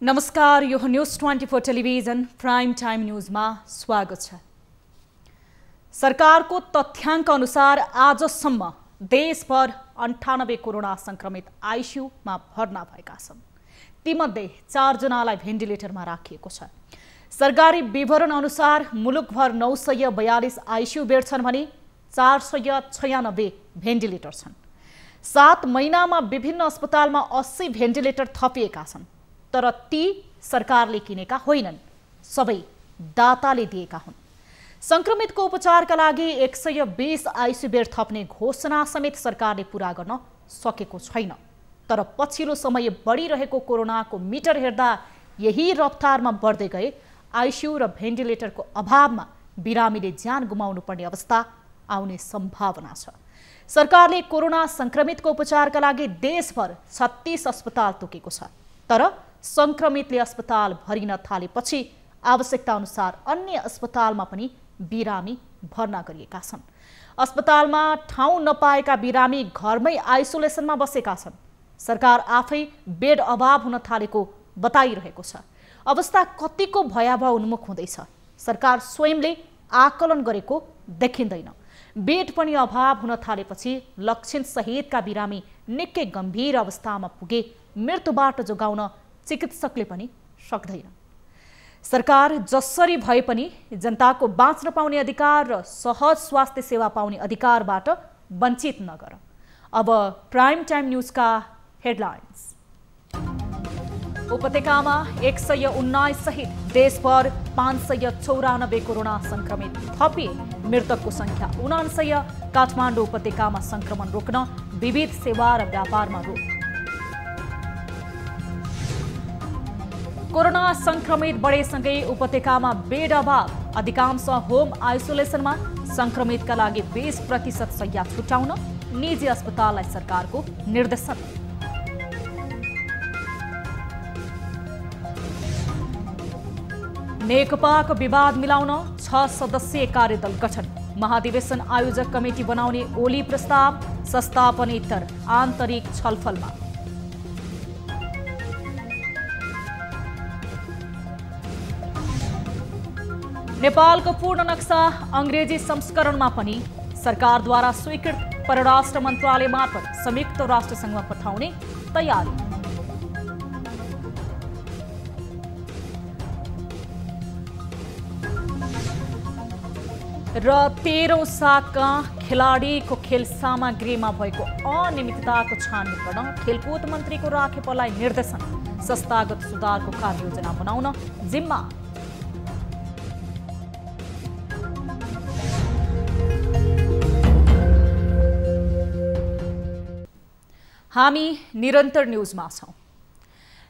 नमस्कार, यो news 24 television prime time न्यूजमा स्वागत छ। सरकारको तथ्याङ्क अनुसार आजसम्म देशभर 98 कोरोना संक्रमित आइसियुमा भर्ना भएका छन्। तीमध्ये 4 जनालाई भेन्टिलेटरमा राखिएको छ। सरकारी विवरण अनुसार मुलुकभर 942 आइसियु बेड छन् भने 496 भेन्टिलेटर छन्। 7 महिनामा विभिन्न अस्पतालमा 80 भेन्टिलेटर थपिएका छन्, तर ती सरकारले किनेका होइनन्, सबै दाताले दिएका हुन्। संक्रमितको उपचारका लागि 120 आइसियु बेड थप्ने घोषणा समेत सरकारले पूरा गर्न सकेको छैन। तर पछिल्लो समय बढिरहेको कोरोनाको मिटर हेर्दा यही रफ्तारमा बढ्दै गए आइसियु र भेन्टिलेटरको अभावमा बिरामीले ज्यान गुमाउनु पर्ने अवस्था आउने सम्भावना छ। सरकारले कोरोना संक्रमितको उपचारका लागि देशभर 36 अस्पताल तोकेको छ, तर संक्रमितले अस्पताल भरिन थालेपछि आवश्यकता अनुसार अन्य अस्पतालमा पनि बिरामी भर्ना गरिएका छन्। अस्पतालमा ठाउँ नपाएका बिरामी घरमै आइसोलेसनमा बसेका छन्। सरकार आफै बेड अभाव हुन थालेको बताइरहेको छ। अवस्था कतिको भयावह उन्मुख हुँदैछ, सरकार स्वयंले आकलन गरेको देखिँदैन। बेड पनि अभाव हुन थालेपछि लक्षण सहितका बिरामी निकै गम्भीर अवस्थामा पुगे मृत्युबाट जोगाउन चिकित्सकले पनि सक्दैन। सरकार जसरी भए पनि जनताको बाँच्न पाउने अधिकार र सहज स्वास्थ्य सेवा पाउने अधिकारबाट वञ्चित नगर। अब प्राइम टाइम न्यूजका हेडलाइन्स। उपत्यकामा 119 सहित देशभर 594 कोरोना संक्रमित थपिए, मृतकको संख्या 49। काठमाडौँ उपत्यकामा संक्रमण रोक्न विविध सेवा र व्यापारमा रोक। कोरोना संक्रमित बढेसँगै उपत्यकामा बेड अभाव, अधिकांश होम आइसोलेसनमा। संक्रमितका लागि 20% शय्या छुटाउन निजी अस्पताललाई सरकारको निर्देशन। नेकपाको विवाद मिलाउन 6 सदस्यीय कार्यदल गठन, महाधिवेशन आयोजक कमिटी बनाउने ओली प्रस्ताव, संस्थापनेतर आन्तरिक छलफलमा। नेपालको पूर्ण नक्सा अंग्रेजी संस्करणमा पनि सरकारद्वारा स्वीकृत परराष्ट्र मन्त्रालय मार्फत संयुक्त राष्ट्रसङ्घमा पठाउने तयारी। र 13औं साका खेलाडीको खेल सामग्रीमा भएको अनियमितताको छानबिन गर्न खेलकुद मन्त्रीको राखेपलाई निर्देशन, संस्थागत सुधारको कार्ययोजना बनाउन जिम्मा। हामी निरन्तर न्यूजमा छौं।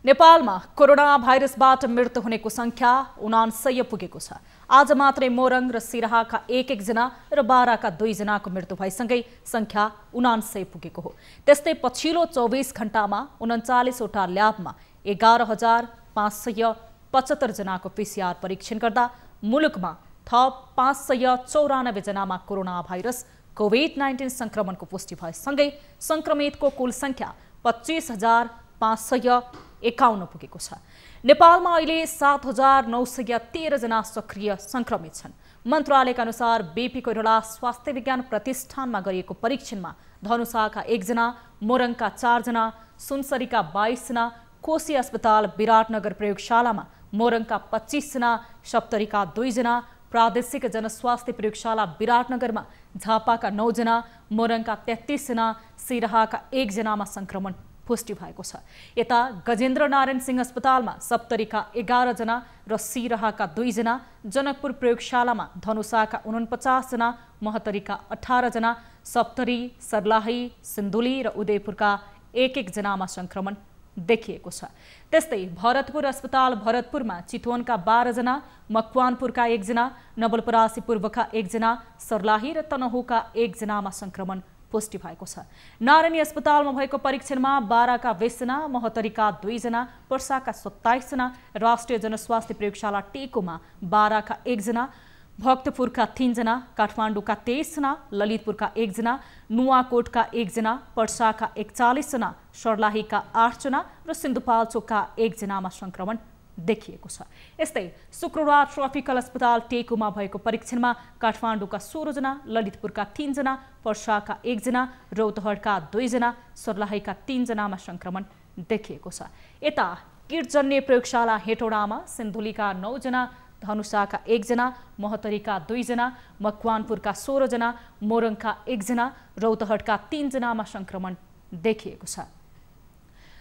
नेपालमा कोरोना भाइरसबाट मृत्यु हुनेको संख्या 79 पुगेको छ। आज मात्रै मोरङ र सिराहाका 1 जना र बाराका 2 जनाको मृत्यु भएसँगै संख्या 79 पुगेको हो। त्यस्तै पछिल्लो 24 घण्टामा 39वटा ल्याबमा 11,575 जनाको पीसीआर परीक्षण गर्दा मुलुकमा थप 594 जनामा कोरोना भाइरस कोभिड-19 संक्रमणको पुष्टि भएसँगै संक्रमितको कुल संख्या 25,551 पुगेको छ। नेपालमा अहिले 7,913 जना सक्रिय संक्रमित छन्। मन्त्रालयका अनुसार बीपी कोइराला स्वास्थ्य विज्ञान प्रतिष्ठानमा गरिएको परीक्षणमा धनुषाका 1 जना, मोरङका 4 जना, सुनसरीका 22 जना, कोशी अस्पताल विराटनगर प्रयोगशालामा मोरङका 25 जना, सप्तरीका 2 जना, प्रादेशिक जनस्वास्थ्य प्रयोगशाला विराटनगरमा झापाका 9 जना, मोरङका 33 जना, सिराहाका 1 जनामा संक्रमण पुष्टि भएको छ। यता गजेन्द्र नारायण सिंह अस्पतालमा सप्तरीका 11 जना र सिराहाका 2 जना, जनकपुर प्रयोगशालामा धनुषाका 49 जना, महतरीका 18 जना, सप्तरी, सर्लाही, सिन्धुली र उदयपुरका 1 जनामा संक्रमण देखिएको छ। त्यस्तै भरतपुर अस्पताल भरतपुरमा चितवनका 12 जना, मकवानपुरका 1 जना, नवलपरासी पूर्वका 1 जना, सर्लाही र तनहुका 1 जनामा संक्रमण पुष्टि भएको छ। नारायणी अस्पतालमा भएको परीक्षणमा बाराका 20 जना, महतरीका 2 जना, पर्साका 27 जना, राष्ट्रिय जनस्वास्थ्य प्रयोगशाला टेकोमा बाराका 1 जना, भक्तपुरका 3 जना, काठमाडौँका 23 जना, ललितपुरका 1 जना, नुवाकोटका 1 जना, पर्साका 41 जना, सर्लाहीका 8 जना र सिन्धुपाल्चोकका 1 जनामा संक्रमण देखिएको छ। यस्तै शुक्रबार ट्रपिकल अस्पताल टेकुमा भएको परीक्षणमा काठमाडौँका 16 जना, ललितपुरका 3 जना, पर्साका 1 जना, रौतहटका 2 जना, सर्लाहीका 3 जनामा संक्रमण देखिएको छ। यता किटजन्य प्रयोगशाला हेटौडामा सिन्धुलीका 9 जना, धनुषाका 1 जना, महतरीका 2 जना, मकवानपुरका 16 जना, मोरङका 1 जना, रौतहटका 3 जनामा संक्रमण देखिएको छ।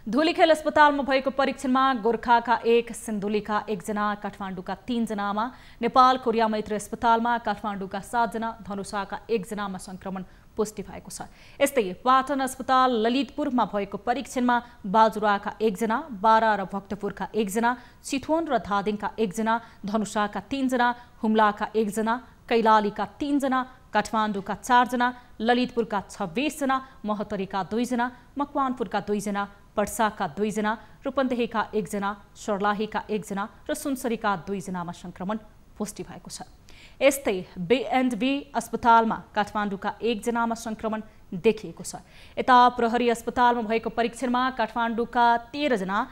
धुलीखेल अस्पतालमा भएको परीक्षणमा गोर्खाका 1, सिन्धुलीका 1 जना, काठमाडौँका 3 जनामा, नेपाल कोरिया मैत्री अस्पतालमा काठमाडौँका 7 जना, धनुषाका 1 जनामा संक्रमण पुष्टि भएको छ। यस्तै पाटन अस्पताल ललितपुरमा भएको परीक्षणमा बाजुराका 1 जना, बारा र भक्तपुरका 1 जना, चितवन र धादिङका 1 जना, धनुषाका 3 जना, हुम्लाका 1 जना, कैलालीका 3 जना, काठमाडौँका 4 जना, ललितपुरका 26 जना, महतरीका 2 जना, मकवानपुरका 2 जना, पर्साका 2 जना, रूपन्देहीका 1 जना, सर्लाहीका 1 जना र सुनसरीका 2 जनामा संक्रमण पुष्टि भएको छ। यस्तै B&B अस्पतालमा काठमाडौँका 1 जनामा संक्रमण देखिएको छ। यता प्रहरी अस्पतालमा भएको परीक्षणमा काठमाडौँका 13 जना,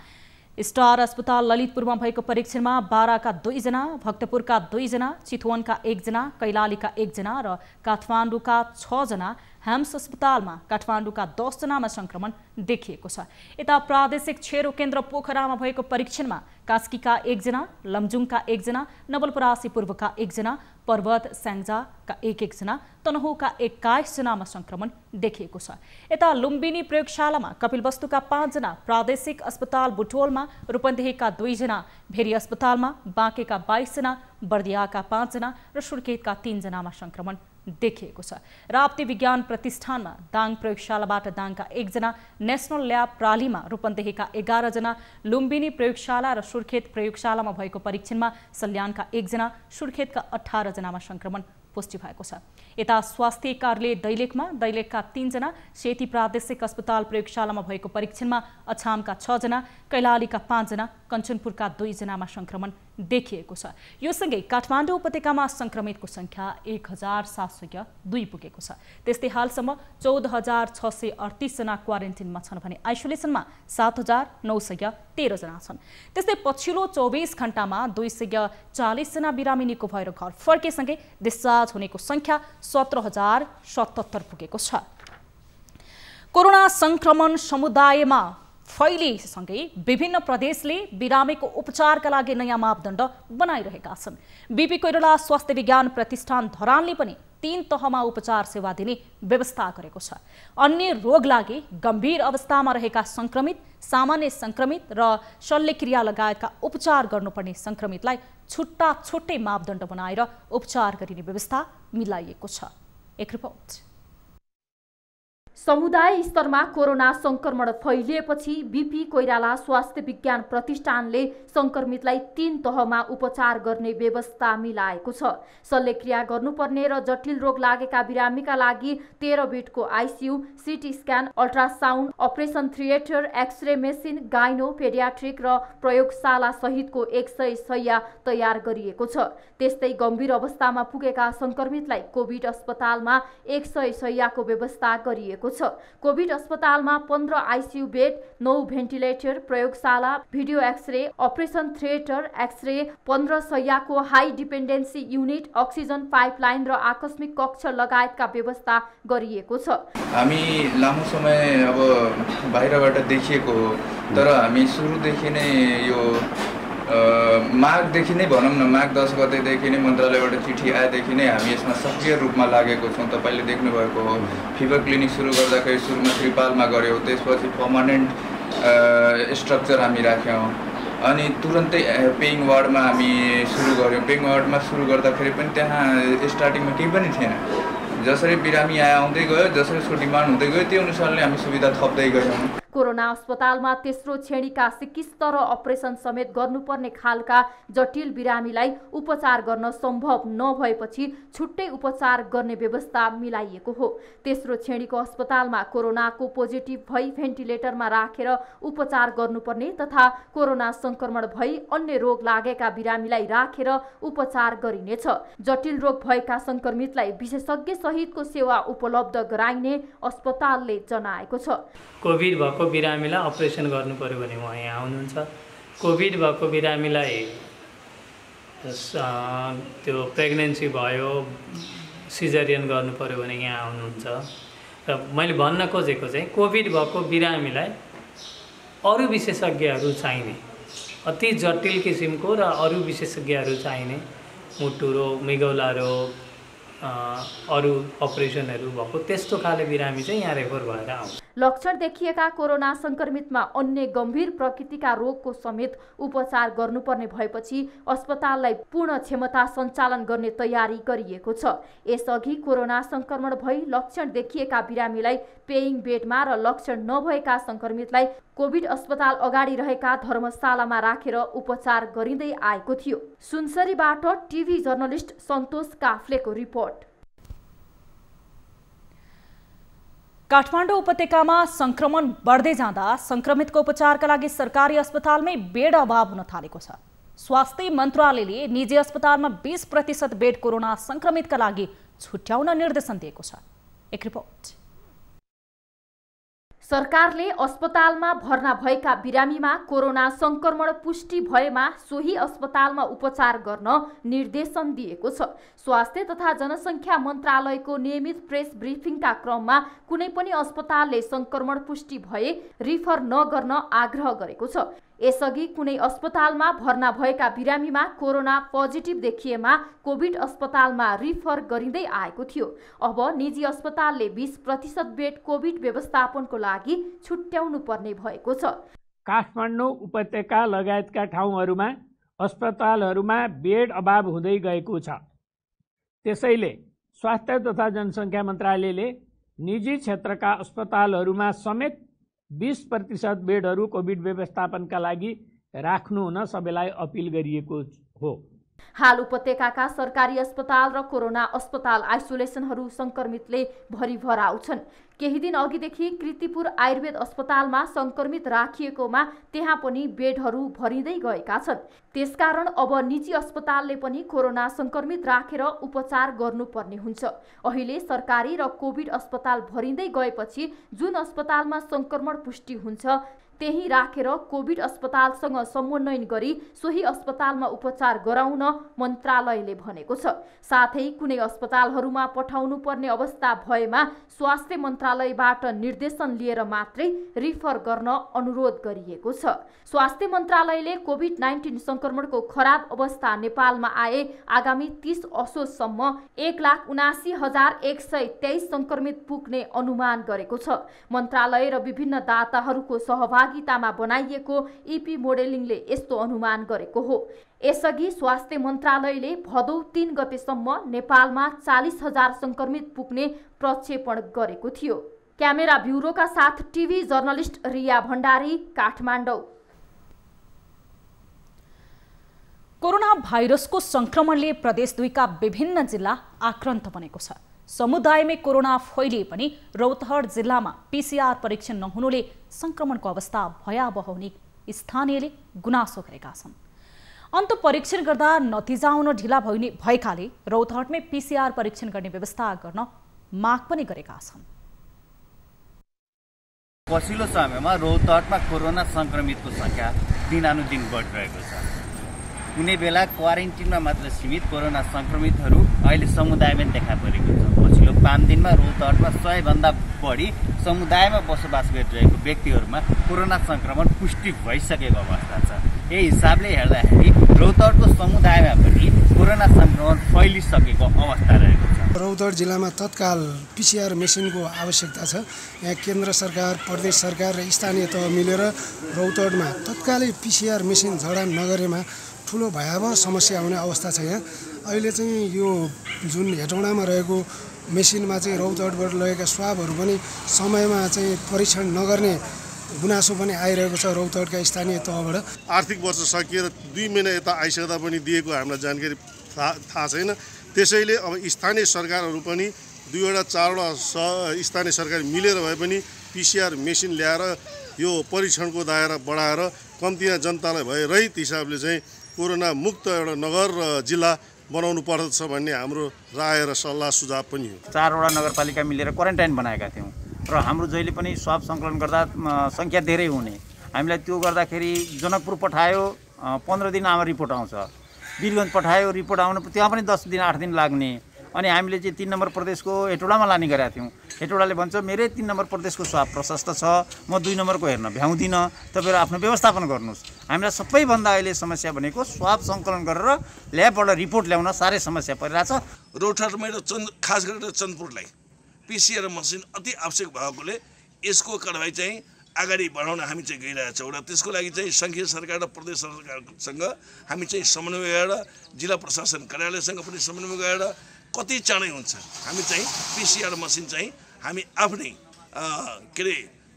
स्टार अस्पताल ललितपुरमा भएको परीक्षणमा बाराका 2 जना, भक्तपुरका 2 जना, चितवनका 1 जना, कैलालीका 1 जना र काठमाडौँका 6 जना, ह्याम्स अस्पतालमा काठमाडौँका 10 जनामा संक्रमण देखिएको छ। यता प्रादेशिक क्षयरोग केन्द्र पोखरामा भएको परीक्षणमा कास्कीका 1 जना, लमजुङका 1 जना, नवलपरासी पूर्वका 1 जना, पर्वत स्याङ्जाका 1 जना, तनहुँका 21 जनामा संक्रमण देखिएको छ। यता लुम्बिनी प्रयोगशालामा कपिलवस्तुका 5 जना, प्रादेशिक अस्पताल बुटोलमा रूपन्देहीका 2 जना, भेरी अस्पतालमा बाँकेका 22 जना, बर्दियाका 5 जना र सुर्खेतका 3 जनामा संक्रमण देखिएको छ। राप्ती विज्ञान प्रतिष्ठानमा दाङ प्रयोगशालाबाट दाङका 1 जना, नेशनल ल्याब प्रालीमा रूपन्देहीका 11 जना, लुम्बिनी प्रयोगशाला र सुर्खेत प्रयोगशालामा भएको परीक्षणमा सल्यानका 1 जना, सुर्खेतका 18 जनामा संक्रमण पुष्टि भएको छ। यता स्वास्थ्य कार्यालय दैलेखका 3 जना, सेती प्रादेशिक अस्पताल प्रयोगशालामा भएको परीक्षणमा अछामका 6 जना, कैलालीका 5 जना, कञ्चनपुरका 2 जनामा संक्रमण देखिएको छ। यो सँगै काठमाडौँ उपत्यकामा संक्रमितको संख्या 1702 पुगेको छ। त्यस्तै हालसम्म 14638 जना क्वारेन्टिनमा छन् भने आइसोलेसनमा 7913 जना छन्। त्यस्तै पछिल्लो 24 घण्टामा 240 जना बिरामी निको भएर घर फर्केसँगै डिस्चार्ज हुनेको संख्या 17077 पुगेको छ। कोरोना संक्रमण समुदायमा फैलिएसँगै विभिन्न प्रदेशले बिरामीको उपचारका लागि नयाँ मापदण्ड बनाइरहेका छन्। बीपी कोइराला स्वास्थ्य विज्ञान प्रतिष्ठान धरानले पनि 3 तहमा उपचार सेवा दिने व्यवस्था गरेको छ। अन्य रोग लागि गम्भीर अवस्थामा रहेका संक्रमित, सामान्य संक्रमित र शल्यक्रिया लगायतका उपचार गर्नुपर्ने संक्रमितलाई छुट्टा छुट्टै मापदण्ड बनाएर उपचार गरिने व्यवस्था मिलाइएको छ। एक रिपोर्ट। समुदाय स्तरमा कोरोना संक्रमण फैलिएपछि बीपी कोइराला स्वास्थ्य विज्ञान प्रतिष्ठानले संक्रमितलाई 3 तहमा उपचार गर्ने व्यवस्था मिलाएको छ। शल्यक्रिया गर्नुपर्ने र जटिल रोग लागेका बिरामीका लागि 13 बेडको ICU, CT scan, ultrasound, operation theatre, x ray machine, gynae, paediatric र प्रयोगशाला सहितको 100 शय्या तयार गरिएको छ। त्यस्तै गम्भीर अवस्थामा पुगेका संक्रमितलाई कोभिड अस्पतालमा 100 शय्याको व्यवस्था गरिएको छ। कोभिड अस्पतालमा 15 आइसियु बेड, 9 भेन्टिलेटर, प्रयोगशाला, video x ray, operation theatre, x ray, 15 शय्याको high dependency unit, oxygen pipeline र आकस्मिक कक्ष लगायतका व्यवस्था गरिएको छ। हामी लामो समय अब बाहिरबाट देखिएको हो, तर हामी सुरुदेखि नै यो माघदेखि नै भनौँ न, माघ 10 गतेदेखि नै मन्त्रालयबाट चिठी आएदेखि नै हामी यसमा सक्रिय रूपमा लागेको छौँ। तपाईँले देख्नुभएको हो, फिभर क्लिनिक सुरु गर्दाखेरि सुरुमा त्रिपालमा गऱ्यौँ, त्यसपछि पर्मानेन्ट स्ट्रक्चर हामी राख्यौँ, अनि तुरन्तै पेइङ वार्डमा हामी सुरु गऱ्यौँ। पेइङ वार्डमा सुरु गर्दाखेरि पनि त्यहाँ स्टार्टिङमा केही पनि थिएन। जसरी बिरामी आउँदै गयो, जसरी उसको डिमान्ड हुँदै गयो, त्यो अनुसारले हामी सुविधा थप्दै गयौँ। कोरोना अस्पतालमा तेस्रो श्रेणीका चिकित्सक र अपरेसन समेत गर्नुपर्ने खालका जटिल बिरामीलाई उपचार गर्न सम्भव नभएपछि छुट्टै उपचार गर्ने व्यवस्था मिलाइएको हो। तेस्रो श्रेणीको अस्पतालमा कोरोनाको पोजिटिभ भई भेन्टिलेटरमा राखेर उपचार गर्नुपर्ने तथा कोरोना संक्रमण भई अन्य रोग लागेका बिरामीलाई राखेर उपचार गरिनेछ। जटिल रोग भएका संक्रमितलाई विशेषज्ञ सहितको सेवा उपलब्ध गराइने अस्पतालले जनाएको छ। कोभिड भएको बिरामीलाई अपरेसन गर्नु पर्यो भने उहाँ यहाँ आउनुहुन्छ। कोभिड भएको बिरामीलाई त्यो प्रेग्नेन्सी भयो सिजरियन गर्नु पर्यो भने यहाँ आउनुहुन्छ। र मैले भन्न खोजेको चाहिँ कोभिड भएको बिरामीलाई अरू विशेषज्ञहरू चाहिने, अति जटिल किसिमको र अरू विशेषज्ञहरू चाहिने, मुटु रोग, मृगौला रोग, अरू अपरेसनहरू भएको त्यस्तो खाले बिरामी चाहिँ यहाँ रेफर भएर आउँछ। लक्षण देखिएका कोरोना संक्रमितमा अन्य गम्भीर प्रकृतिका रोगको समेत उपचार गर्नुपर्ने भएपछि अस्पताललाई पूर्ण क्षमता सञ्चालन गर्ने तयारी गरिएको छ। यसअघि कोरोना संक्रमण भई लक्षण देखिएका बिरामीलाई पेइङ बेडमा र लक्षण नभएका संक्रमितलाई कोभिड अस्पताल अगाडि रहेका धर्मशालामा राखेर उपचार गरिँदै आएको थियो। सुनसरीबाट टिभी जर्नलिस्ट सन्तोष काफ्लेको रिपोर्ट। काठमाडौँ उपत्यकामा संक्रमण बढ्दै जाँदा संक्रमितको उपचारका लागि सरकारी अस्पतालमै बेड अभाव हुन थालेको छ। स्वास्थ्य मन्त्रालयले निजी अस्पतालमा 20% बेड कोरोना संक्रमितका लागि छुट्याउन निर्देशन दिएको छ। एक रिपोर्ट। सरकारले अस्पतालमा भर्ना भएका बिरामीमा कोरोना संक्रमण पुष्टि भएमा सोही अस्पतालमा उपचार गर्न निर्देशन दिएको छ। स्वास्थ्य तथा जनसङ्ख्या मन्त्रालयको नियमित प्रेस ब्रिफिङका क्रममा कुनै पनि अस्पतालले संक्रमण पुष्टि भए रिफर नगर्न आग्रह गरेको छ। यसअघि कुनै अस्पतालमा भर्ना भएका बिरामीमा कोरोना पोजिटिभ देखिएमा कोभिड अस्पतालमा रिफर गरिँदै आएको थियो। अब निजी अस्पतालले 20% बेड कोभिड व्यवस्थापनको लागि छुट्याउनु पर्ने भएको छ। काठमाडौँ उपत्यका लगायतका ठाउँहरूमा अस्पतालहरूमा बेड अभाव हुँदै गएको छ। त्यसैले स्वास्थ्य तथा जनसङ्ख्या मन्त्रालयले निजी क्षेत्रका अस्पतालहरूमा समेत 20% बेडहरू कोभिड व्यवस्थापनका लागि राख्नु हुन सबैलाई अपिल गरिएको हो। हाल उपत्यकाका सरकारी अस्पताल र कोरोना अस्पताल आइसोलेसनहरू संक्रमितले भरिभराउ छन्। केही दिन अघिदेखि कृतिपुर आयुर्वेद अस्पतालमा संक्रमित राखिएकोमा त्यहाँ पनि बेडहरू भरिँदै गएका छन्। त्यसकारण अब निजी अस्पतालले पनि कोरोना संक्रमित राखेर उपचार गर्नुपर्ने हुन्छ। अहिले सरकारी र कोभिड अस्पताल भरिँदै गएपछि जुन अस्पतालमा संक्रमण पुष्टि हुन्छ त्यही राखेर कोभिड अस्पतालसँग समन्वयन गरी सोही अस्पतालमा उपचार गराउन मन्त्रालयले भनेको छ। साथै कुनै अस्पतालहरूमा पठाउनु पर्ने अवस्था भएमा स्वास्थ्य मन्त्रालयबाट निर्देशन लिएर मात्रै रिफर गर्न अनुरोध गरिएको छ। स्वास्थ्य मन्त्रालयले कोभिड-19 संक्रमणको खराब अवस्था नेपालमा आए आगामी 30 असोजसम्म 1,79,123 संक्रमित पुग्ने अनुमान गरेको छ। मन्त्रालय र विभिन्न दाताहरूको सहभागितामा बनाइएको इपी मोडेलिङले यस्तो अनुमान गरेको हो। यसअघि स्वास्थ्य मन्त्रालयले भदौ 3 गतेसम्म नेपालमा 40,000 संक्रमित पुग्ने प्रक्षेपण गरेको थियो। क्यामेरा ब्युरोका साथ TV journalist Riya Bhandari, Kathmandu. Corona भाइरसको संक्रमणले प्रदेश 2 का विभिन्न जिल्ला आक्रान्त बनेको छ। समुदायमै कोरोना फैलिए पनि रौतहट जिल्लामा पीसीआर परीक्षण नहुनुले संक्रमणको अवस्था भयावह हुने स्थानीयले गुनासो गरेका छन्। अन्त परीक्षण गर्दा नतिजा आउन ढिला भएकाले रौतहटमै पीसीआर परीक्षण गर्ने व्यवस्था गर्न माग पनि गरेका छन्। पछिल्लो समयमा रौतहटमा कोरोना संक्रमितको संख्या दिनानुदिन बढिरहेको छ। कुनै बेला क्वारेन्टिनमा मात्र सीमित कोरोना संक्रमितहरू अहिले समुदायमै देखा परेको छ। पछिल्लो 5 दिनमा रौतहटमा 100 भन्दा बढी समुदायमा बसोबास गरिरहेको व्यक्तिहरूमा कोरोना संक्रमण पुष्टि भइसकेको अवस्था छ। यही हिसाबले हेर्दाखेरि रौतहटको समुदायमा पनि कोरोना संक्रमण फैलिसकेको अवस्था रहेको छ। रौतहट जिल्लामा तत्काल पीसीआर मेसिनको आवश्यकता छ। यहाँ केन्द्र सरकार, प्रदेश सरकार र स्थानीय तह मिलेर रौतहटमा तत्कालै पीसीआर मेसिन जडान नगरेमा ठुलो भयावह समस्या हुने अवस्था छ। यहाँ अहिले चाहिँ यो जुन हेटौँडामा रहेको मेसिनमा चाहिँ रौतहटबाट लगेका स्वाबहरू पनि समयमा चाहिँ परीक्षण नगर्ने गुनासो पनि आइरहेको छ रौतहटका स्थानीय तहबाट। आर्थिक वर्ष सकिएर 2 महिना यता आइसक्दा पनि दिएको हामीलाई जानकारी थाहा छैन। त्यसैले अब स्थानीय सरकारहरू पनि 2वटा 4वटा स्थानीय सरकार मिलेर भए पनि PCR मेसिन ल्याएर यो परीक्षणको दायरा बढाएर कम्तीमा जनतालाई भए रहित हिसाबले चाहिँ कोरोना मुक्त एउटा नगर र जिल्ला बनाउनु पर्दछ भन्ने हाम्रो राय र सल्लाह सुझाव पनि हो। 4वटा नगरपालिका मिलेर क्वारेन्टाइन बनाएका थियौँ र हाम्रो जहिले पनि स्वाब सङ्कलन गर्दा सङ्ख्या धेरै हुने, हामीलाई त्यो गर्दाखेरि जनकपुर पठायो 15 दिन आमा रिपोर्ट आउँछ, वीरगञ्ज पठायो रिपोर्ट आउनु त्यहाँ पनि 10 दिन 8 दिन लाग्ने। अनि हामीले चाहिँ 3 नम्बर प्रदेशको हेटौडामा लाने गरेका थियौँ। हेटौडाले भन्छ मेरै 3 नम्बर प्रदेशको स्वाब प्रशस्त छ, म 2 नम्बरको हेर्न भ्याउँदिनँ, तपाईँहरू आफ्नो व्यवस्थापन गर्नुहोस्। हामीलाई सबैभन्दा अहिले समस्या भनेको स्वाब सङ्कलन गरेर ल्याबबाट रिपोर्ट ल्याउन साह्रै समस्या परिरहेछ। रौतहटमा खास गरेर चन्दपुरलाई PCR मसिन अति आवश्यक भएकोले यसको कारबाही चाहिँ अगाडि बढाउन हामी चाहिँ गइरहेछौँ र त्यसको लागि चाहिँ सङ्घीय सरकार र प्रदेश सरकारसँग हामी चाहिँ समन्वय गरेर जिल्ला प्रशासन कार्यालयसँग पनि समन्वय गरेर कति चाँडै हुन्छ हामी चाहिँ PCR मसिन चाहिँ हामी आफ्नै के अरे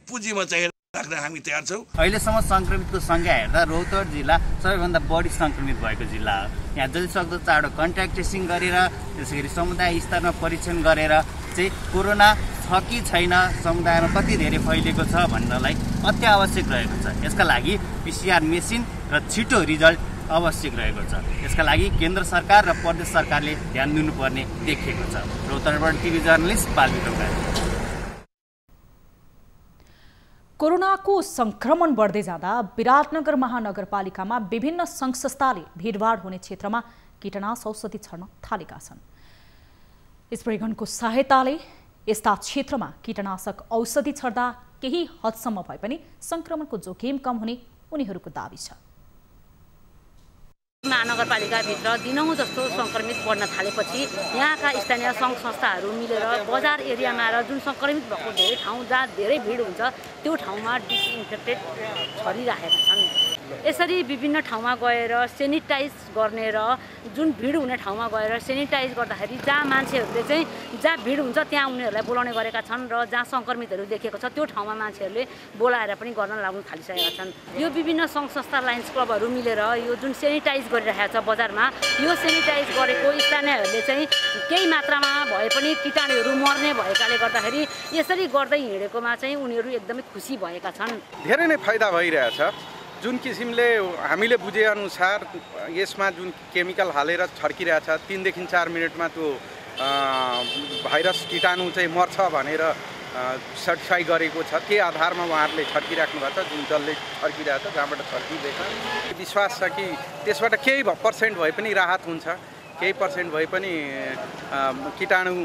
पुँजीमा चाहिँ राख्न हामी तयार छौँ। अहिलेसम्म सङ्क्रमितको सङ्ख्या हेर्दा रौतहट जिल्ला सबैभन्दा बढी सङ्क्रमित भएको जिल्ला हो। यहाँ जतिसक्दो चाँडो कन्ट्याक्ट ट्रेसिङ गरेर त्यसै गरी समुदाय स्तरमा परीक्षण गरेर चाहिँ कोरोना छ कि छैन, समुदायमा कति धेरै फैलिएको छ भन्नलाई अति आवश्यक रहेको छ। यसका लागि PCR मेसिन र छिटो रिजल्ट आवश्यक रहेको छ। यसका लागि केन्द्र सरकार र प्रदेश सरकारले ध्यान दिनुपर्ने देखिएको छ। रौतहटबाट टिभी जर्नलिस्ट बालविक्रम राई। कोरोनाको संक्रमण बढ्दै जाँदा विराटनगर महानगरपालिकामा विभिन्न सङ्घ संस्थाले भिडभाड हुने क्षेत्रमा कीटनाशक औषधि छर्न थालेका छन्। स्प्रेगनको सहायताले यस्ता क्षेत्रमा कीटनाशक औषधि छर्दा केही हदसम्म भए पनि संक्रमणको जोखिम कम हुने उनीहरूको दाबी छ। महानगरपालिकाभित्र दिनौँ जस्तो सङ्क्रमित बढ्न थालेपछि यहाँका स्थानीय सङ्घ संस्थाहरू मिलेर बजार एरियामा र जुन सङ्क्रमित भएको धेरै ठाउँ जहाँ धेरै भिड हुन्छ त्यो ठाउँमा डिसइन्फेक्टेड छरिरहेका छन्। यसरी विभिन्न ठाउँमा गएर सेनिटाइज गर्ने र जुन भिड हुने ठाउँमा गएर सेनिटाइज गर्दाखेरि जहाँ मान्छेहरूले चाहिँ जहाँ भिड हुन्छ त्यहाँ उनीहरूलाई बोलाउने गरेका छन् र जहाँ सङ्क्रमितहरू देखेको छ त्यो ठाउँमा मान्छेहरूले बोलाएर पनि गर्न लाग्न थालिसकेका छन्। यो विभिन्न सङ्घ संस्था लायन्स क्लबहरू मिलेर यो जुन सेनिटाइज गरिरहेको छ बजारमा, यो सेनिटाइज गरेको स्थानीयहरूले चाहिँ केही मात्रामा भए पनि कीटाणुहरू मर्ने भएकाले गर्दाखेरि यसरी गर्दै हिँडेकोमा चाहिँ उनीहरू एकदमै खुसी भएका छन्। धेरै नै फाइदा भइरहेछ। जुन किसिमले हामीले बुझेअनुसार यसमा जुन केमिकल हालेर छर्किरहेछ 3 देखि 4 मिनटमा त्यो भाइरस कीटाणु चाहिँ मर्छ भनेर सर्टिफाई गरेको छ। के आधारमा उहाँहरूले छर्किराख्नु भएको छ, जुन जसले छर्किरहेछ जहाँबाट छर्किँदैछ विश्वास छ कि त्यसबाट केही पर्सेन्ट भए पनि राहत हुन्छ, केही पर्सेन्ट भए पनि कीटाणु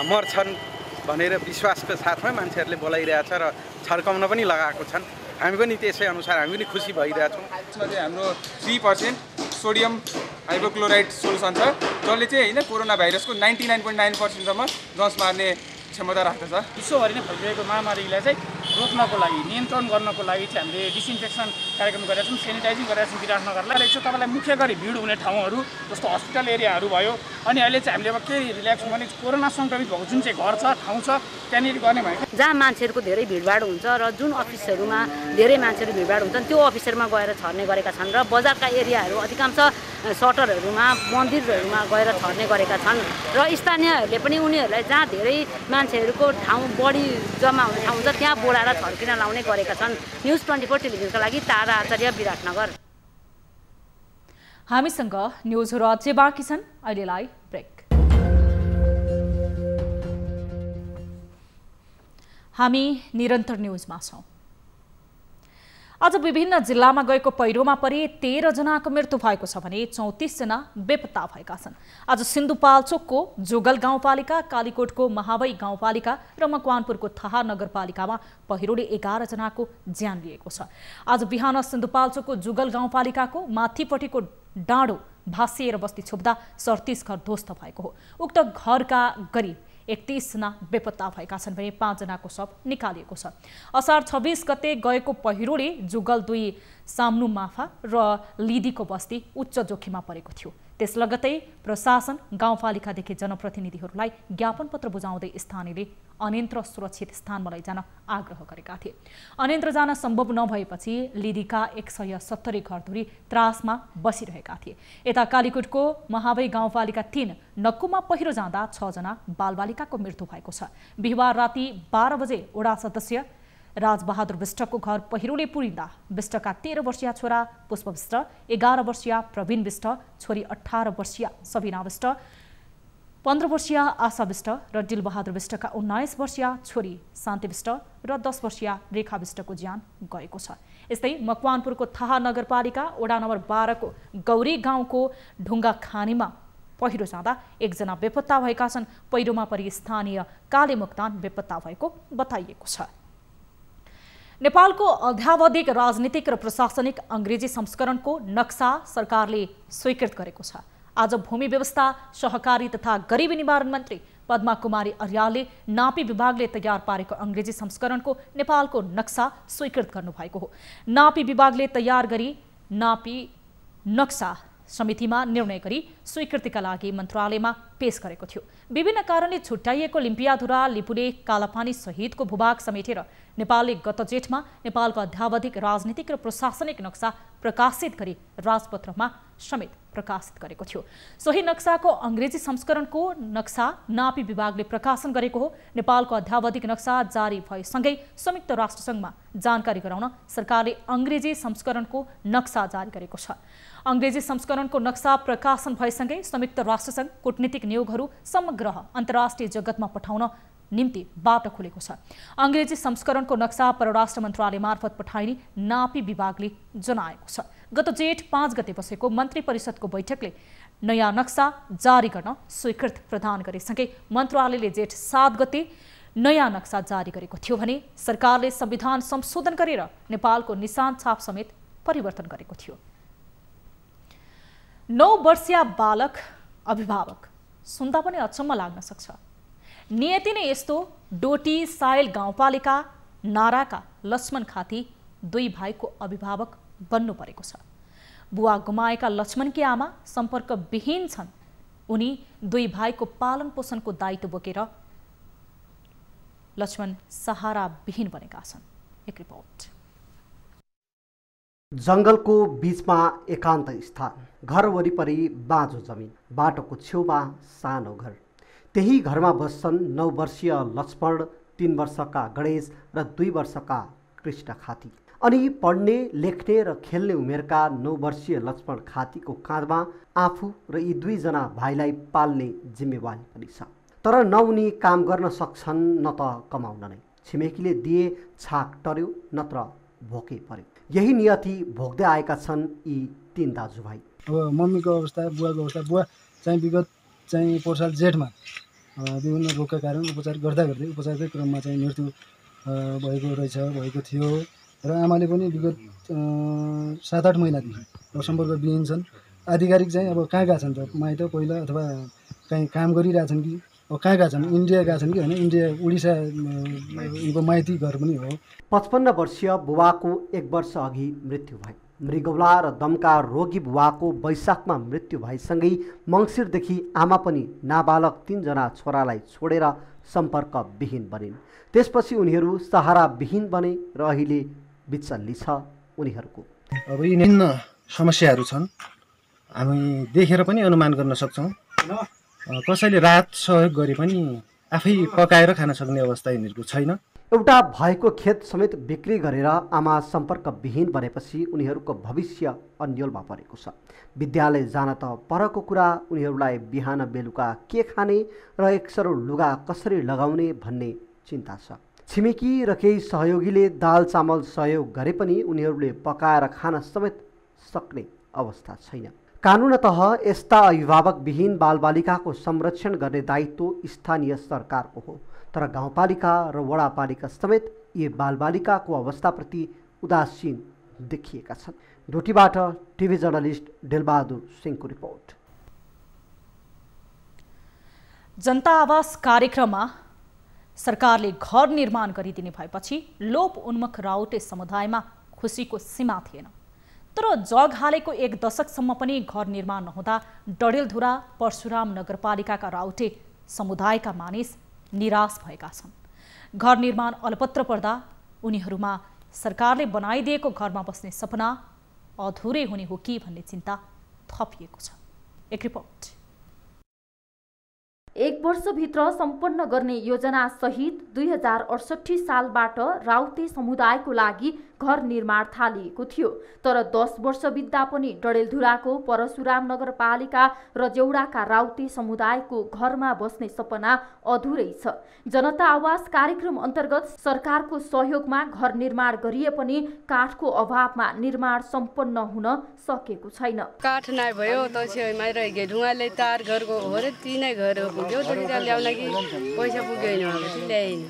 मर्छन् भनेर विश्वासको साथमा मान्छेहरूले बोलाइरहेछ र छर्काउन पनि लगाएको छन्। हामी पनि त्यसै अनुसार हामी पनि खुसी भइरहेछौँ। यसमा चाहिँ हाम्रो 3% सोडियम हाइपोक्लोराइड सोल्युसन छ जसले चाहिँ होइन कोरोना भाइरसको 99.9% जस मार्ने क्षमता राख्दछ। विश्वभरि नै फैलिरहेको महामारीलाई चाहिँ रोक्नको लागि नियन्त्रण गर्नको लागि चाहिँ हामीले डिसइन्फेक्सन कार्यक्रम गरेका छौँ, सेनिटाइजिङ गरेका छौँ विराटनगरलाई। यसो तपाईँलाई मुख्य गरी भिड हुने ठाउँहरू जस्तो हस्पिटल एरियाहरू भयो। अनि अहिले चाहिँ हामीले अब के रिल्याक्स भने कोरोना सङ्क्रमित भएको जुन चाहिँ घर छ ठाउँ छ त्यहाँनिर गर्ने भनेको जहाँ मान्छेहरूको धेरै भिडभाड हुन्छ र जुन अफिसहरूमा धेरै मान्छेहरू भिडभाड हुन्छन् त्यो अफिसहरूमा गएर छर्ने गरेका छन् र बजारका एरियाहरू अधिकांश सटरहरूमा मन्दिरहरूमा गएर छर्ने गरेका छन् र स्थानीयहरूले पनि उनीहरूलाई जहाँ धेरै मान्छेहरूको ठाउँ बढी जम्मा हुने ठाउँ हुन्छ त्यहाँ बोलाएर छर्किन लाउने गरेका छन्। न्युज 24 टेलिभिजनका लागि तारा आचार्य, विराटनगर। हामीसँग न्युजहरू अझै बाँकी छन्, अहिलेलाई ब्रेक। हामी निरन्तर न्युजमा छौँ। आज विभिन्न जिल्लामा गएको पहिरोमा परि 13 जनाको मृत्यु भएको छ भने 34 जना बेपत्ता भएका छन्। आज सिन्धुपाल्चोकको जोगल गाउँपालिका, कालीकोटको महावै गाउँपालिका र मकवानपुरको थाहा नगरपालिकामा पहिरोले 11 जनाको ज्यान लिएको छ। आज बिहान सिन्धुपाल्चोकको जुगल गाउँपालिकाको माथिपट्टिको डाँडो भासिएर बस्ती छुप्दा 37 घर ध्वस्त भएको हो। उक्त घरका गरी 31 जना बेपत्ता भएका छन् भने 5 जनाको शव निकालिएको छ। असार 26 गते गएको पहिरोले जुगल 2 साम्नु माफा र लिदीको बस्ती उच्च जोखिममा परेको थियो। त्यस लगत्तै प्रशासन गाउँपालिकादेखि जनप्रतिनिधिहरूलाई ज्ञापन पत्र बुझाउँदै स्थानीयले अन्यन्त्र सुरक्षित स्थानमा लैजान आग्रह गरेका थिए। अन्यन्त्र जान सम्भव नभएपछि लिदिका 170 घरधुरी त्रासमा बसिरहेका थिए। यता कालीकोटको महावै गाउँपालिका 3 नक्कुमा पहिरो जाँदा 6 जना बालबालिकाको मृत्यु भएको छ। बिहिबार राति 12 बजे वडा सदस्य राजबहादुर विष्टको घर पहिरोले पुरिँदा विष्टका 13 वर्षीय छोरा पुष्प विष्ट, 11 वर्षीय प्रवीण विष्ट, छोरी 18 वर्षीय सबिना विष्ट, 15 वर्षीय आशा विष्ट र डिलबहादुर विष्टका 19 वर्षीय छोरी शान्ति विष्ट र 10 वर्षीय रेखा विष्टको ज्यान गएको छ। यस्तै मकवानपुरको थाहा नगरपालिका वडा नम्बर 12 को गौरी गाउँको ढुङ्गा खानीमा पहिरो जाँदा 1 जना बेपत्ता भएका छन्। पहिरोमा परि स्थानीय काले मुक्तान बेपत्ता भएको बताइएको छ। नेपालको अध्यावधिक राजनीतिक र प्रशासनिक अंग्रेजी संस्करणको नक्सा सरकारले स्वीकृत गरेको छ। आज भूमि व्यवस्था, सहकारी तथा गरिबी निवारण मन्त्री पद्मा कुमारी अर्यालले नापी विभागले तयार पारेको अंग्रेजी संस्करणको नेपालको नक्सा स्वीकृत गर्नुभएको हो। नापी विभागले तयार गरी नापी नक्सा समितिमा निर्णय गरी स्वीकृतिका लागि मन्त्रालयमा पेश गरेको थियो। विभिन्न कारणले छुट्याइएको लिम्पियाधुरा, लिपुले, कालापानी सहितको भूभाग समेटेर नेपालले गत जेठमा नेपालको अध्यावधिक राजनीतिक र प्रशासनिक नक्सा प्रकाशित गरी राजपत्रमा समेत प्रकाशित गरेको थियो। सोही नक्साको अंग्रेजी संस्करणको नक्सा नापी विभागले प्रकाशन गरेको हो। नेपालको अध्यावधिक नक्सा जारी भएसँगै संयुक्त राष्ट्रसङ्घमा जानकारी गराउन सरकारले अंग्रेजी संस्करणको नक्सा जारी गरेको छ। अंग्रेजी संस्करणको नक्सा प्रकाशन भएसँगै संयुक्त राष्ट्रसङ्घ कूटनीतिक नियोगहरू समग्र अन्तर्राष्ट्रिय जगतमा पठाउन निम्ति बाटो खुलेको छ। अंग्रेजी संस्करणको नक्सा परराष्ट्र मन्त्रालय मार्फत पठाइने नापी विभागले जनाएको छ। गत जेठ 5 गते बसेको मन्त्री परिषदको बैठकले नयाँ नक्सा जारी गर्न स्वीकृत प्रदान गरेसँगै मन्त्रालयले जेठ 7 गते नयाँ नक्सा जारी गरेको थियो भने सरकारले संविधान संशोधन गरेर नेपालको निशान छाप समेत परिवर्तन गरेको थियो। 9 वर्षीय बालक अभिभावक सुन्दा पनि अचम्म लाग्न सक्छ। नियति नै यस्तो डोटी साइल गाउँपालिका नाराका लक्ष्मण खाती 2 भाइको अभिभावक बन्नु परेको छ। बुवा गुमाएका लक्ष्मणकी आमा सम्पर्क विहीन छन्। उनी 2 भाइको पालन पोषणको दायित्व बोकेर लक्ष्मण सहारा विहीन बनेका छन्। एक रिपोर्ट। जंगलको बीचमा एकान्त स्थान, घर वरिपरि बाँझो जमिन, बाटोको छेउमा सानो घर। त्यही घरमा बस्छन् 9 वर्षीय लक्ष्मण, 3 वर्षका गणेश र 2 वर्षका कृष्ण खाती। अनि पढ्ने, लेख्ने र खेल्ने उमेरका 9 वर्षीय लक्ष्मण खातीको काँधमा आफू र यी 2 जना भाइलाई पाल्ने जिम्मेवारी पनि छ। तर न उनी काम गर्न सक्छन् न त कमाउन नै। छिमेकीले दिए छाक टर्यो नत्र भोकै पर्यो। यही नियति भोग्दै आएका छन् यी 3 दाजुभाइ। अब मम्मीको अवस्था, बुवाको अवस्था, बुवा चाहिँ विगत चाहिँ पोहोर साल जेठमा विभिन्न रोगका कारण उपचार गर्दै उपचारकै क्रममा चाहिँ मृत्यु भएको थियो र आमाले पनि विगत 7-8 महिनादेखि सम्पर्क विहीन छन्। आधिकारिक चाहिँ अब कहाँ गएका छन् त, माइत पहिला अथवा कहीँ काम गरिरहेछन् कि अब कहाँ गएका छन्, इन्डिया गएका छन् कि होइन, इन्डिया उडिसा उनको माइती घर पनि हो। 55 वर्षीय बुवाको 1 वर्ष अघि मृत्यु भयो। मृगौला र दमका रोगी बुवाको वैशाखमा मृत्यु भएसँगै मङ्सिरदेखि आमा पनि नाबालक 3 जना छोरालाई छोडेर सम्पर्क विहीन बनिन्। त्यसपछि उनीहरू सहारा विहीन बने र अहिले बिचल्ली छ उनीहरूको। अब यी निम्न समस्याहरू छन्, हामी देखेर पनि अनुमान गर्न सक्छौँ। कसैले राहत सहयोग गरे पनि आफै पकाएर खान सक्ने अवस्था यिनीहरूको छैन। एउटा भएको खेत समेत बिक्री गरेर आमा सम्पर्क विहीन बनेपछि उनीहरूको भविष्य अन्यलमा परेको छ। विद्यालय जान त परको कुरा, उनीहरूलाई बिहान बेलुका के खाने र 1 सरो लुगा कसरी लगाउने भन्ने चिन्ता छ। छिमेकी र केही सहयोगीले दाल चामल सहयोग गरे पनि उनीहरूले पकाएर खान समेत सक्ने अवस्था छैन। कानुनतः यस्ता अभिभावकविहीन बालबालिकाको संरक्षण गर्ने दायित्व स्थानीय सरकारको हो। तर गाउँपालिका र वडापालिका समेत यी बालबालिकाको अवस्थाप्रति उदासीन देखिएका छन्। डोटीबाट टिभी जर्नलिस्ट डिलबहादुर सिंहको रिपोर्ट। जनता आवास कार्यक्रममा सरकारले घर निर्माण गरिदिने भएपछि लोप उन्मुख राउटे समुदायमा खुसीको सीमा थिएन। तर जग हालेको 1 दशकसम्म पनि घर निर्माण नहुँदा डडेलधुरा परशुराम नगरपालिकाका राउटे समुदायका मानिस निराश भएका छन्। घर निर्माण अलपत्र पर्दा उनीहरूमा सरकारले बनाइदिएको घरमा बस्ने सपना अधुरै हुने हो कि भन्ने चिन्ता थपिएको छ। एक रिपोर्ट। 1 वर्षभित्र सम्पन्न गर्ने योजना सहित 2068 सालबाट राउटे समुदायको लागि घर निर्माण थालिएको थियो। तर 10 वर्ष बित्दा पनि डडेलधुराको परशुराम नगरपालिका र जेउडाका राउटे समुदायको घरमा बस्ने सपना अधुरै छ। जनता आवास कार्यक्रम अन्तर्गत सरकारको सहयोगमा घर निर्माण गरिए पनि काठको अभावमा निर्माण सम्पन्न हुन सकेको छैन। काठ नै भयो त छेउमै रहे ढुङ्गाले तार घरको हो रे तीनै घर पुग्यो त ल्याउन कि पैसा पुगेन ल्याइन।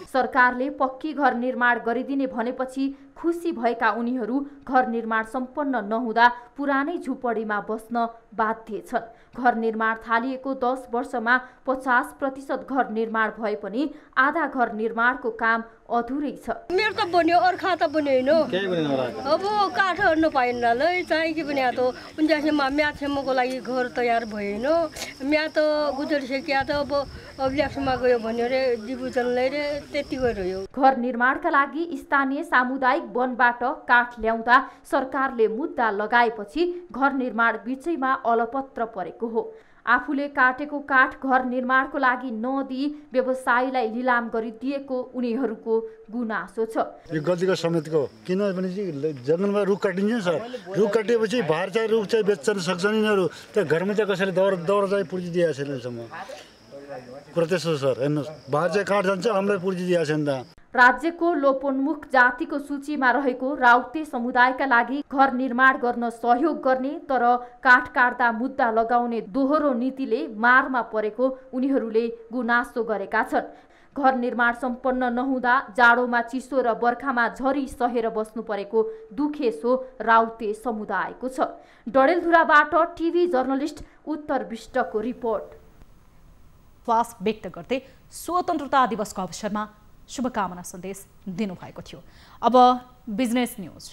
सरकारले पक्की घर निर्माण गरिदिने भनेपछि खुसी भएका उनीहरू घर निर्माण सम्पन्न नहुँदा पुरानै झुपडीमा बस्न बाध्य छन्। घर निर्माण थालिएको 10 वर्षमा 50% घर निर्माण भए पनि आधा घर निर्माणको काम अधुरै छ। मेरो त बन्यो अर्खा त बन्यो अब काठ नपाएन ल चाहिँ के बन्या त 49मा म्याथेमको लागि घर तयार भएन। म्या त गुजरिसक्या त अब ल्याक्समा गयो भन्यो रे डिभिजनले रे त्यति गयो। घर निर्माणका लागि स्थानीय सामुदायिक वनबाट काठ ल्याउँदा सरकारले मुद्दा लगाएपछि घर निर्माण बिचैमा अलपत्र परेको हो। आफूले काटेको काठ घर निर्माणको लागि नदिई व्यवसायीलाई लिलाम गरिदिएको उनीहरूको गुनासो छ। यो गल्तीको समेतको किनभने जङ्गलमा रुख काटिन्छ सर, रुख काटिएपछि भार चाहिँ रुख चाहिँ बेच्न सक्छन् यिनीहरू। त्यो घरमा चाहिँ कसैले दौरा चाहिँ पुर्जी दिएको छैन अहिलेसम्म। कुरा त्यसो सर, हेर्नुहोस् भार चाहिँ काठ जान्छ हामीलाई पुर्जी दिएको छैन त। राज्यको लोपोन्मुख जातिको सूचीमा रहेको राउटे समुदायका लागि घर निर्माण गर्न सहयोग गर्ने तर काठ काट्दा मुद्दा लगाउने दोहोरो नीतिले मारमा परेको उनीहरूले गुनासो गरेका छन्। घर निर्माण सम्पन्न नहुँदा जाडोमा चिसो र बर्खामा झरी सहेर बस्नु परेको दुखेसो राउटे समुदायको छ। डडेलधुराबाट टिभी जर्नलिस्ट उत्तर विष्टको रिपोर्ट। विश्वास व्यक्त गर्दै स्वतन्त्रता दिवसको अवसरमा शुभकामना सन्देश दिनुभएको थियो। अब बिजनेस न्यूज।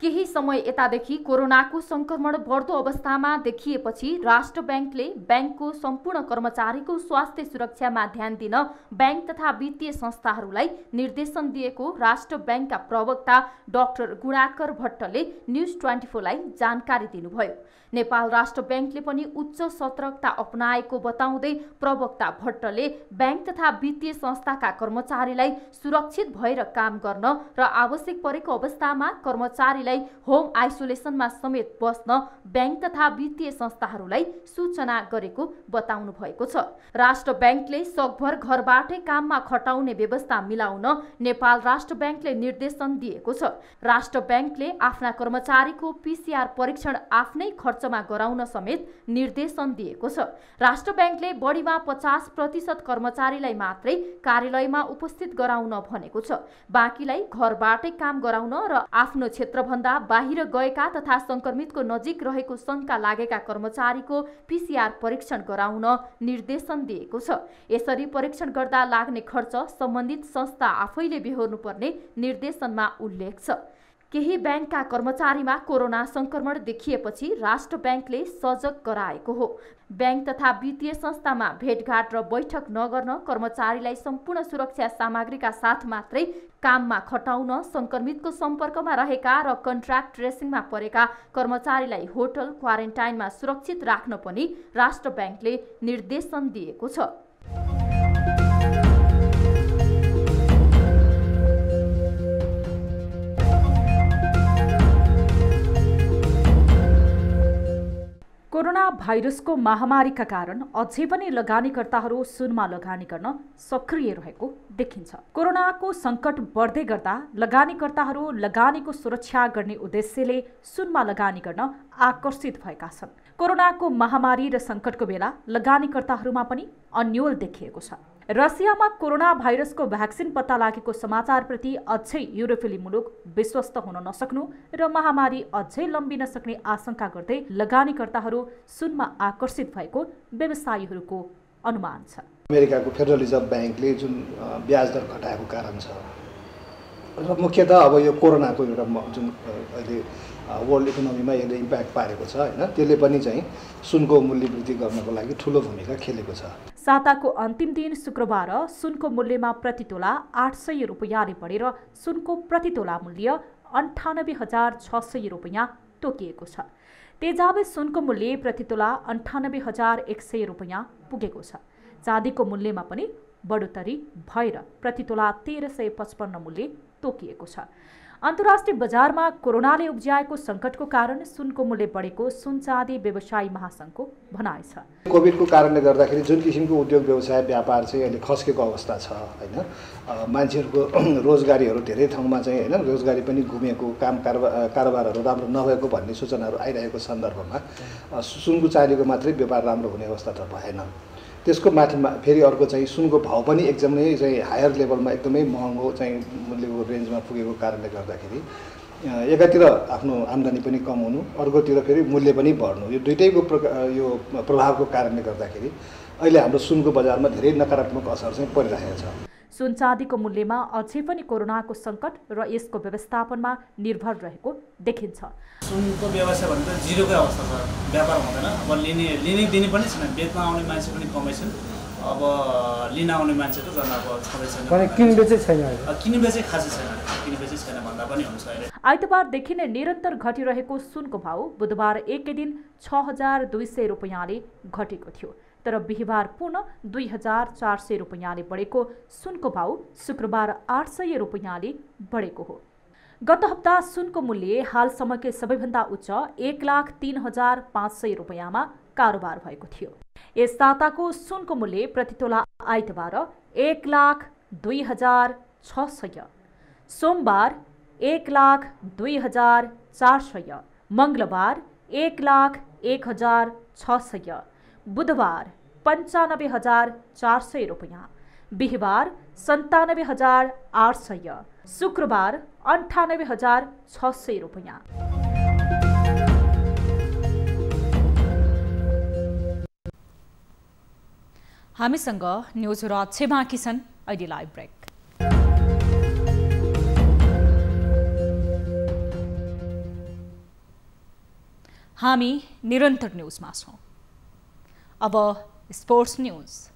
केही समय यतादेखि कोरोनाको संक्रमण बढ्दो अवस्थामा देखिएपछि राष्ट्र बैंकले बैंकको सम्पूर्ण कर्मचारीको स्वास्थ्य सुरक्षामा ध्यान दिन बैंक तथा वित्तीय संस्थाहरूलाई निर्देशन दिएको राष्ट्र बैंकका प्रवक्ता डाक्टर गुणाकर भट्टले न्यूज 24 लाई जानकारी दिनुभयो। नेपाल राष्ट्र बैंकले पनि उच्च सतर्कता अपनाएको बताउँदै प्रवक्ता भट्टले बैंक तथा वित्तीय संस्थाका कर्मचारीलाई सुरक्षित भएर काम गर्न र आवश्यक परेको अवस्थामा कर्मचारीलाई होम आइसोलेसनमा समेत बस्न बैंक तथा वित्तीय संस्थाहरूलाई सूचना गरेको बताउनु भएको छ। राष्ट्र बैंकले सकभर घरबाटै काममा खटाउने व्यवस्था मिलाउन नेपाल राष्ट्र बैंकले निर्देशन दिएको छ। राष्ट्र बैंकले आफ्ना कर्मचारीको पीसीआर परीक्षण आफ्नै खर्चमा गराउन समेत निर्देशन दिएको छ। राष्ट्र बैंकले बढीमा 50% कर्मचारीलाई मात्रै कार्यालयमा उपस्थित गराउन भनेको छ। बाँकीलाई घरबाटै काम गराउन र आफ्नो क्षेत्रभन्दा बाहिर गएका तथा संक्रमितको नजिक रहेको शंका लागेका कर्मचारीको पीसीआर परीक्षण गराउन निर्देशन दिएको छ। यसरी परीक्षण गर्दा लाग्ने खर्च सम्बन्धित संस्था आफैले बेहोर्नुपर्ने निर्देशनमा उल्लेख छ। केही बैंकका कर्मचारीमा कोरोना संक्रमण देखिएपछि राष्ट्र बैंकले सजग गराएको हो। बैंक तथा वित्तीय संस्थामा भेटघाट र बैठक नगर्न, कर्मचारीलाई सम्पूर्ण सुरक्षा सामग्रीका साथ मात्रै काममा खटाउन, संक्रमितको सम्पर्कमा रहेका र कन्ट्र्याक्ट ट्रेसिङमा परेका कर्मचारीलाई होटल क्वारेन्टाइनमा सुरक्षित राख्न पनि राष्ट्र बैंकले निर्देशन दिएको छ। कोरोना भाइरसको महामारीका कारण अझै पनि लगानीकर्ताहरू सुनमा लगानी गर्न सक्रिय रहेको देखिन्छ। कोरोनाको संकट बढ्दै गर्दा लगानीकर्ताहरू लगानीको सुरक्षा गर्ने उद्देश्यले सुनमा लगानी गर्न आकर्षित भएका छन्। कोरोनाको महामारी र संकटको बेला लगानीकर्ताहरूमा पनि अन्योल देखिएको छ। रसियामा कोरोना भाइरसको भ्याक्सिन पत्ता लागेको समाचारप्रति अझै युरोपेली मुलुक विश्वस्त हुन नसक्नु र महामारी अझै लम्बिन सक्ने आशंका गर्दै लगानीकर्ताहरू सुनमा आकर्षित भएको व्यवसायीहरूको अनुमान छ। अमेरिकाको फेडरल रिजर्भ ब्याङ्कले जुन ब्याज दर घटाएको कारण छ र मुख्यतः अब यो कोरोनाको एउटा जुन अहिले वर्ल्ड इकोनोमीमा यसले इम्प्याक्ट पारेको छ हैन, त्यसले पनि चाहिँ सुनको मूल्य वृद्धि गर्नको लागि ठूलो भूमिका खेलेको छ। साताको अन्तिम दिन शुक्रबार सुनको मूल्यमा प्रति तोला 800 रुपैयाँले बढेर सुनको प्रति तोला मूल्य 98,600 रुपैयाँ तोकिएको छ। तेजाबे सुनको मूल्य प्रति तोला 98,100 रुपैयाँ पुगेको छ। चाँदीको मूल्यमा पनि बढोत्तरी भएर प्रति तोला 1355 मूल्य तोकिएको छ। अन्तर्राष्ट्रिय बजारमा कोरोनाले उब्जाएको सङ्कटको कारण सुनको मूल्य बढेको सुन चाँदी व्यवसायी महासङ्घको भनाइ छ। कोभिडको कारणले गर्दाखेरि जुन किसिमको उद्योग व्यवसाय व्यापार चाहिँ अहिले खस्केको अवस्था छ हैन, मान्छेहरूको रोजगारीहरू धेरै ठाउँमा चाहिँ हैन रोजगारी पनि गुमेको, कारोबारहरू राम्रो नभएको भन्ने सूचनाहरू आइरहेको सन्दर्भमा सुनको चाँदीको मात्रै व्यापार राम्रो हुने अवस्था त भएन। त्यसको माथिमा फेरि अर्को चाहिँ सुनको भाउ पनि एकदमै चाहिँ हायर लेभलमा एकदमै महँगो चाहिँ मूल्यको रेन्जमा पुगेको कारणले गर्दाखेरि एकातिर आफ्नो आम्दानी पनि कम हुनु, अर्कोतिर फेरि मूल्य पनि बढ्नु, यो दुईटैको यो प्रभावको कारणले गर्दाखेरि अहिले हाम्रो सुनको बजारमा धेरै नकारात्मक असर चाहिँ परिरहेको छ। सुन चाँदीको मूल्यमा अझै पनि कोरोनाको सङ्कट र यसको व्यवस्थापनमा निर्भर रहेको देखिन्छ। सुनको व्यवसाय भन्दा जिरोकै अवस्था छ, व्यापार हुँदैन। अब लिने दिने पनि छैन, बेच्न आउने मान्छे पनि कमै छन्। अब लिन आउने मान्छे त झन् अब छँदै छैन, किनबेचै छैन, किनबेचै खासै छैन, किनबेचै छैन भन्दा पनि हुन्छ। अहिले आइतबारदेखि नै निरन्तर घटिरहेको सुनको भाउ बुधबार एकै दिन 6,200 रुपैयाँले घटेको थियो, तर बिहिबार पुनः 2,400 रुपैयाँले बढेको सुनको भाउ शुक्रबार 800 रुपैयाँले बढेको हो। गत हप्ता सुनको मूल्य हालसम्मकै सबैभन्दा उच्च 1,03,500 रुपैयाँमा कारोबार भएको थियो। यस साताको सुनको मूल्य प्रति तोला आइतबार 1,02,600, सोमबार 1,02,400, मङ्गलबार 1,01,600, बुधबार 95,400 रुपैयाँ, बिहिबार 97,800, शुक्रबार 98,600 रुपैयाँ। हामीसँग न्युजहरू अझै बाँकी छन्। अहिले लाइभ ब्रेक। हामी निरन्तर न्युजमा छौँ। अब स्पोर्ट्स न्युज।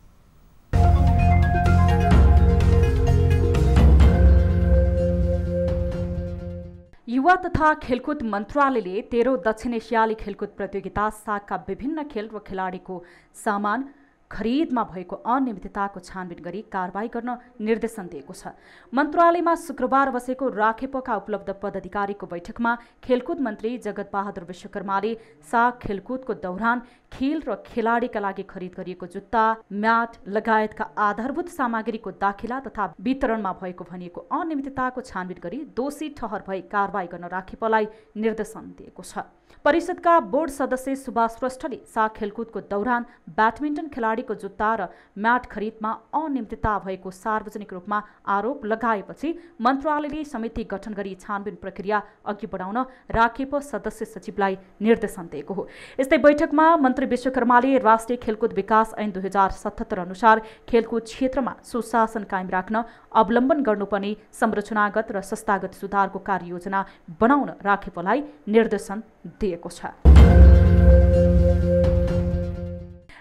युवा तथा खेलकुद मन्त्रालयले 13औं दक्षिण एसियाली खेलकुद प्रतियोगिता सागका विभिन्न खेल र खेलाडीको सामान खरिदमा भएको अनियमितताको छानबिन गरी कारबाही गर्न निर्देशन दिएको छ। मन्त्रालयमा शुक्रबार बसेको राखेपका उपलब्ध पदाधिकारीको बैठकमा खेलकुद मन्त्री जगत बहादुर विश्वकर्माले साग खेलकुदको दौरान खेल र खेलाडीका लागि खरिद गरिएको जुत्ता, म्याट लगायतका आधारभूत सामग्रीको दाखिला तथा वितरणमा भएको भनिएको अनियमितताको छानबिन गरी दोषी ठहर भई कारबाही गर्न राखेपलाई निर्देशन दिएको छ। परिषदका बोर्ड सदस्य सुभाष श्रेष्ठले साग खेलकुदको दौरान ब्याडमिन्टन खेलाडीको जुत्ता र म्याट खरिदमा अनियमितता भएको सार्वजनिक रूपमा आरोप लगाएपछि मन्त्रालयले समिति गठन गरी छानबिन प्रक्रिया अघि बढाउन राखेप सदस्य सचिवलाई निर्देशन दिएको हो। यस्तै बैठकमा मन्त्री विश्वकर्माले राष्ट्रिय खेलकुद विकास ऐन 2077 अनुसार खेलकुद क्षेत्रमा सुशासन कायम राख्न अवलम्बन गर्नुपर्ने संरचनागत र संस्थागत सुधारको कार्ययोजना बनाउन राखेपलाई निर्देशन दिएको छ।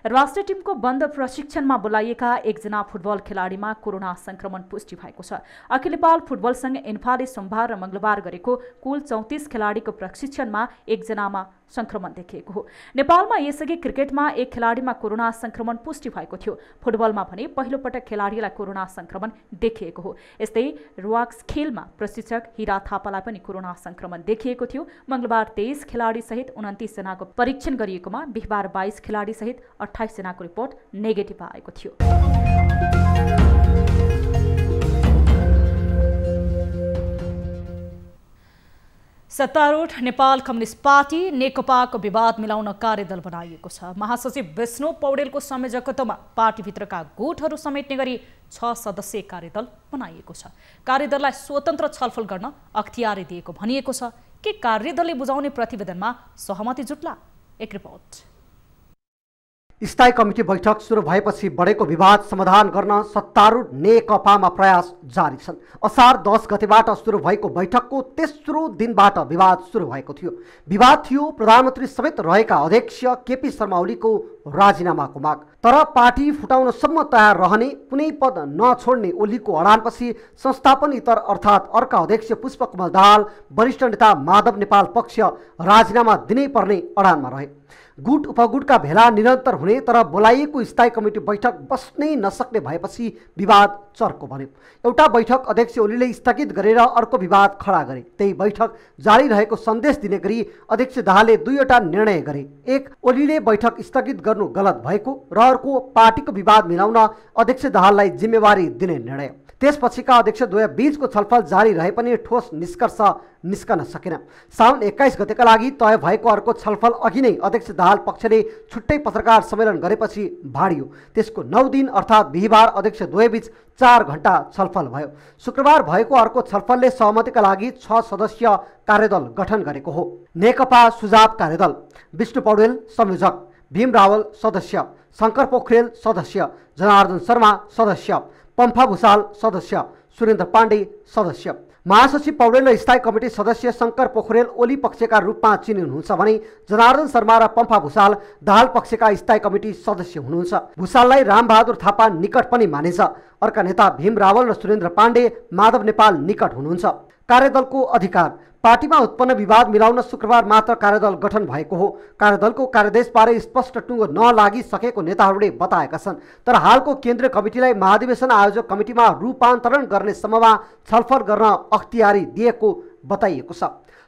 राष्ट्रिय टिमको बन्द प्रशिक्षणमा बोलाइएका एकजना फुटबल खेलाडीमा कोरोना संक्रमण पुष्टि भएको छ। अखिल नेपाल फुटबल संघ इन्फाले सोमबार र मंगलबार गरेको कुल 34 खेलाडीको प्रशिक्षणमा एकजनामा संक्रमण देखिएको हो। नेपालमा यसअघि क्रिकेटमा एक खेलाडीमा कोरोना संक्रमण पुष्टि भएको थियो। फुटबलमा भने पहिलो पटक खेलाडीलाई कोरोना संक्रमण देखिएको हो। यस्तै रुवाक्स खेलमा प्रशिक्षक हिरा थापालाई पनि कोरोना संक्रमण देखिएको थियो। मंगलबार 23 खेलाडी सहित 29 जनाको परीक्षण गरिएकोमा बिहिबार 22 खेलाडी सहित 28 जनाको रिपोर्ट नेगेटिभ आएको थियो। सत्तारूढ नेपाल कम्युनिस्ट पार्टी नेकपाको विवाद मिलाउन कार्यदल बनाइएको छ। महासचिव विष्णु पौडेलको संयोजकत्वमा पार्टीभित्रका गुटहरू समेट्ने गरी 6 सदस्यीय कार्यदल बनाइएको छ। कार्यदललाई स्वतन्त्र छलफल गर्न अख्तियारी दिएको भनिएको छ। के कार्यदलले बुझाउने प्रतिवेदनमा सहमति जुट्ला? एक रिपोर्ट। स्थायी कमिटी बैठक सुरु भएपछि बढेको विवाद समाधान गर्न सत्तारूढ नेकपामा प्रयास जारी छन्। असार 10 गतेबाट सुरु भएको बैठकको तेस्रो दिनबाट विवाद सुरु भएको थियो। विवाद थियो प्रधानमन्त्री समेत रहेका अध्यक्ष केपी शर्मा ओलीको राजीनामाको माग। तर पार्टी फुटाउनसम्म तयार रहने, कुनै पद नछोड्ने ओलीको अडानपछि संस्थापन इतर अर्थात् अर्का अध्यक्ष पुष्पकमल दाहाल, वरिष्ठ नेता माधव नेपाल पक्ष राजीनामा दिनै पर्ने अडानमा रहे। गुट उपगुटका भेला निरन्तर हुने तर बोलाइएको स्थायी कमिटी बैठक बस्नै नसक्ने भएपछि विवाद चर्को बन्यो। एउटा बैठक अध्यक्ष ओलीले स्थगित गरेर अर्को विवाद खडा गरे। त्यही बैठक जारी रहेको सन्देश दिने गरी अध्यक्ष दाहालले दुईवटा निर्णय गरे। एक, ओलीले बैठक स्थगित गर्नु गलत भएको र अर्को पार्टीको विवाद मिलाउन अध्यक्ष दाहाललाई जिम्मेवारी दिने निर्णय। त्यसपछिका अध्यक्षद्वय बीचको छलफल जारी रहे पनि ठोस निष्कर्ष निस्कन सकेन। साउन 21 गतेका लागि तय भएको अर्को छलफल अघि नै अध्यक्ष दाहाल पक्षले छुट्टै पत्रकार सम्मेलन गरेपछि भाडियो। त्यसको 9 दिन अर्थात् बिहिबार अध्यक्षद्वयबीच 4 घण्टा छलफल भयो। शुक्रबार भएको अर्को छलफलले सहमतिका लागि 6 सदस्यीय कार्यदल गठन गरेको हो। नेकपा सुझाव कार्यदल विष्णु पौडेल संयोजक, भीम रावल सदस्य, शङ्कर पोखरेल सदस्य, जनार्दन शर्मा सदस्य, पम्फा भूषाल सदस्य, सुरेन्द्र पाण्डे सदस्य। महासचिव पौडेल र स्थायी कमिटी सदस्य शङ्कर पोखरेल ओली पक्षका रूपमा चिनिनुहुन्छ भने जनार्दन शर्मा र पम्फा भूषाल दाहाल पक्षका स्थायी कमिटी सदस्य हुनुहुन्छ। भूषाललाई रामबहादुर थापा निकट पनि मानिन्छ। अर्का नेता भीम रावल र सुरेन्द्र पाण्डे माधव नेपाल निकट हुनुहुन्छ। कार्यदलको अधिकार पार्टीमा उत्पन्न विवाद मिलाउन शुक्रबार मात्र कार्यदल गठन भएको हो। कार्यदलको कार्यदेशबारे स्पष्ट टुङ्गो नलागिसकेको नेताहरूले बताएका छन्। तर हालको केन्द्रीय कमिटीलाई महाधिवेशन आयोजक कमिटीमा रूपान्तरण गर्ने सम्ममा छलफल गर्न अख्तियारी दिएको बताइएको छ।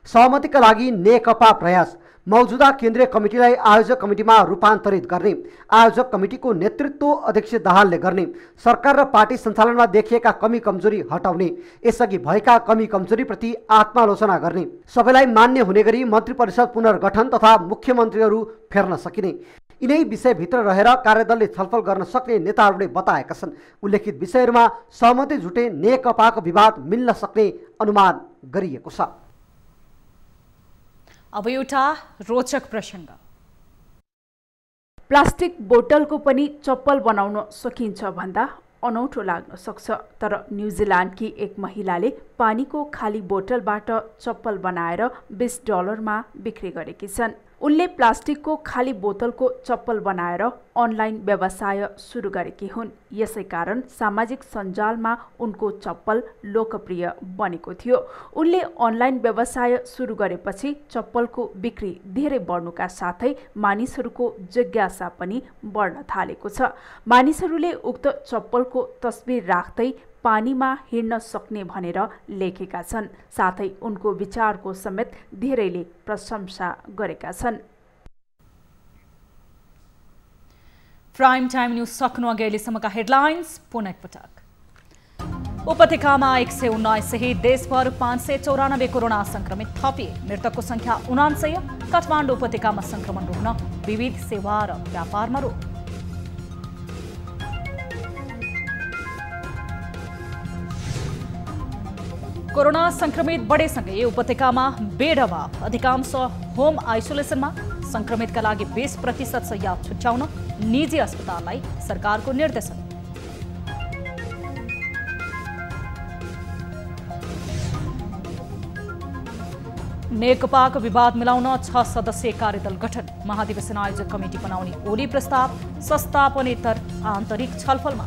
सहमतिका लागि नेकपा प्रयास मौजुदा केन्द्रीय कमिटीलाई आयोजक कमिटीमा रूपान्तरित गर्ने, आयोजक कमिटीको नेतृत्व अध्यक्ष दाहालले गर्ने, सरकार र पार्टी सञ्चालनमा देखिएका कमी कमजोरी हटाउने, यसअघि भएका कमी कमजोरीप्रति आत्मालोचना गर्ने, सबैलाई मान्य हुने गरी मन्त्री परिषद पुनर्गठन तथा मुख्यमन्त्रीहरू फेर्न सकिने, यिनै विषयभित्र रहेर कार्यदलले छलफल गर्न सक्ने नेताहरूले बताएका छन्। उल्लेखित विषयहरूमा सहमति जुटे नेकपाको विवाद मिल्न सक्ने अनुमान गरिएको छ। अब एउटा रोचक प्रसङ्ग। प्लास्टिक बोतलको पनि चप्पल बनाउन सकिन्छ भन्दा अनौठो लाग्न सक्छ। तर न्युजिल्यान्डकी एक महिलाले पानीको खाली बोतलबाट चप्पल बनाएर $20 बिक्री गरेकी छन्। उनले प्लास्टिकको खाली बोतलको चप्पल बनाएर अनलाइन व्यवसाय सुरु गरेकी हुन्। यसै कारण सामाजिक सञ्जालमा उनको चप्पल लोकप्रिय बनेको थियो। उनले अनलाइन व्यवसाय सुरु गरेपछि चप्पलको बिक्री धेरै बढ्नुका साथै मानिसहरूको जिज्ञासा पनि बढ्न थालेको छ। मानिसहरूले उक्त चप्पलको तस्बिर राख्दै पानीमा हिँड्न सक्ने भनेर लेखेका छन्। साथै उनको विचारको समेत धेरैले प्रशंसा गरेका छन्। प्राइम टाइम न्यूज सक्नु अघि अहिलेसम्मका हेडलाइन्स पुनः एकपटक। उपत्यकामा 119 सहित देशभर 594 कोरोना संक्रमित थपिए। मृतकको संख्या 79। काठमाडौँ उपत्यकामा संक्रमण रोक्न विविध सेवा र व्यापारमा रोक। कोरोना संक्रमित बढेसँगै उपत्यकामा बेड अभाव। अधिकांश होम आइसोलेसनमा। संक्रमितका लागि 20% शय्या छुट्याउन निजी अस्पताललाई सरकारको निर्देशन। नेकपाको विवाद मिलाउन 6 सदस्यीय कार्यदल गठन। महाधिवेशन आयोजक कमिटी बनाउने ओली प्रस्ताव। संस्थापनेतर आन्तरिक छलफलमा।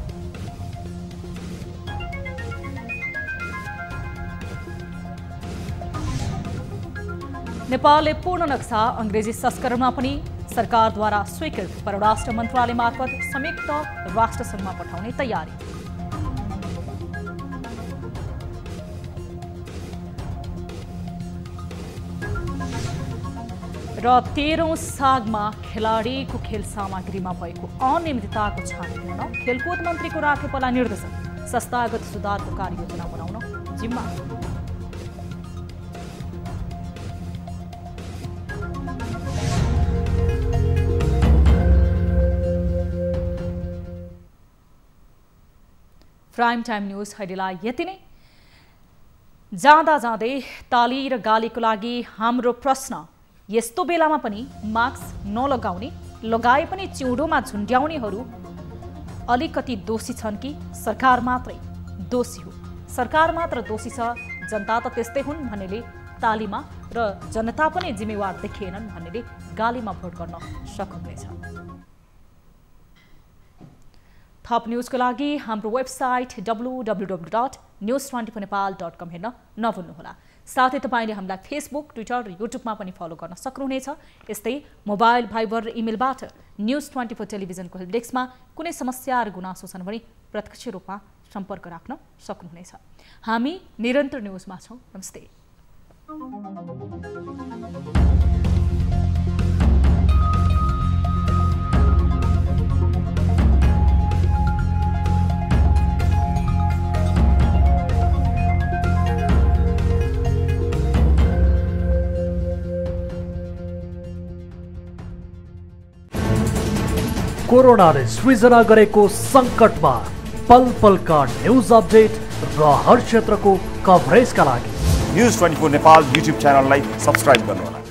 नेपालले पूर्ण नक्सा अंग्रेजी संस्करणमा पनि सरकारद्वारा स्वीकृत। परराष्ट्र मन्त्रालय मार्फत संयुक्त राष्ट्रसङ्घमा पठाउने तयारी। र 13औं सागमा खेलाडीको खेल सामग्रीमा भएको अनियमितताको छानबिन गर्न खेलकुद मन्त्रीको राखेपला निर्देशन। संस्थागत सुधारको कार्ययोजना बनाउन जिम्मा। प्राइम टाइम न्यूज अहिलेलाई यति नै। जाँदा जाँदै ताली र गालीको लागि हाम्रो प्रश्न, यस्तो बेलामा पनि मास्क नलगाउने लगाए पनि चिउँडोमा झुन्ड्याउनेहरू अलिकति दोषी छन् कि सरकार मात्रै दोषी हो? सरकार मात्र दोषी छ, जनता त त्यस्तै हुन् भन्नेले तालीमा र जनता पनि जिम्मेवार देखिएनन् भन्नेले गालीमा भोट गर्न सक्नुहुनेछ। थप न्युजको लागि हाम्रो वेबसाइट www.news24nepal.com हेर्न नभुल्नुहोला। साथै तपाईँले हामीलाई फेसबुक, ट्विटर र युट्युबमा पनि फलो गर्न सक्नुहुनेछ। यस्तै मोबाइल, भाइबर र इमेलबाट न्युज24 टेलिभिजनको हेल्प डेस्कमा कुनै समस्या र गुनासो छन् भने प्रत्यक्ष रूपमा सम्पर्क राख्न सक्नुहुनेछ। हामी निरन्तर न्युजमा छौँ। नमस्ते। कोरोनाले सृजना गरेको सङ्कटमा पल पलका न्युज अपडेट र हर क्षेत्रको कभरेजका लागि न्युज 24 नेपाल युट्युब च्यानललाई सब्स्क्राइब गर्नुहोला।